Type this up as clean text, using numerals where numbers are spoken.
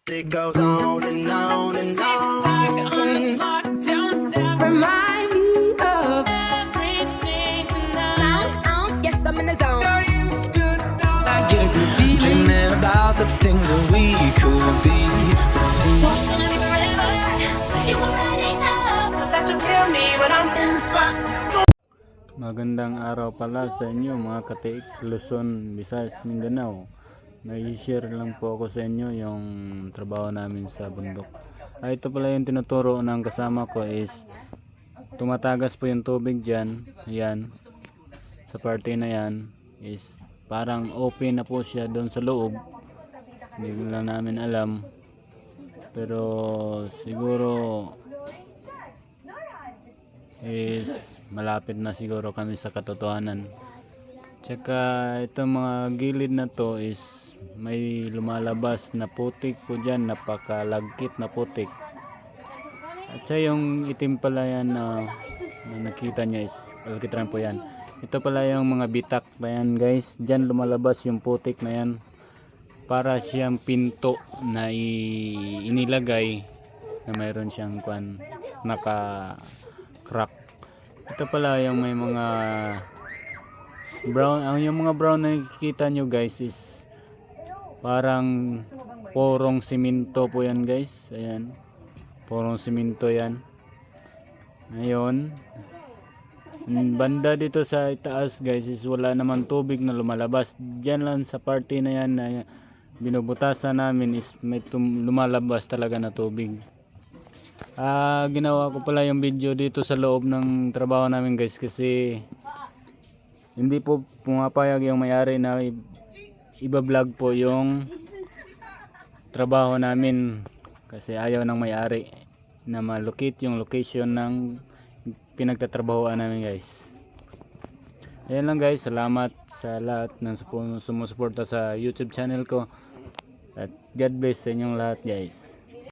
It goes on and on and on. Remind me of everything tonight. Yes, I'm in the zone. I get a good feeling. Dreaming about the things that we could be. So it's gonna be forever. You already know. That's what kill me when I'm in the spot. Magandang araw pala sa inyo mga ka-TX Luzon, Visayas, Mindanao. May-share lang po ako sa inyo yung trabaho namin sa bundok. Ito pala yung tinuturo ng kasama ko is tumatagas po yung tubig dyan. Ayan, sa parte na yan is parang open na po siya doon sa loob. Hindi lang namin alam, pero siguro is malapit na siguro kami sa katotohanan. Tsaka itong mga gilid na to is may lumalabas na putik po dyan, napakalagkit na putik. At sa yung itim pala yan na nakita niya is alkitran po yan. Ito pala yung mga bitak na yan guys, dyan lumalabas yung putik na yan. Para siyang pinto na inilagay na mayroon siyang naka crack. Ito pala yung may mga brown, yung mga brown na nakikita nyo guys is parang porong simento po yan guys. Ayan, porong simento yan. Ngayon banda dito sa itaas guys is wala naman tubig na lumalabas. Diyan lang sa parte na yan na binubutasan namin is may lumalabas talaga na tubig. Ginawa ko pala yung video dito sa loob ng trabaho namin guys kasi hindi po pumapayag yung may-ari na iba-vlog po yung trabaho namin kasi ayaw ng may-ari na malocate yung location ng pinagtatrabahoan namin guys. Ayan lang guys, salamat sa lahat ng sumusuporta sa YouTube channel ko at God bless sa inyong lahat guys.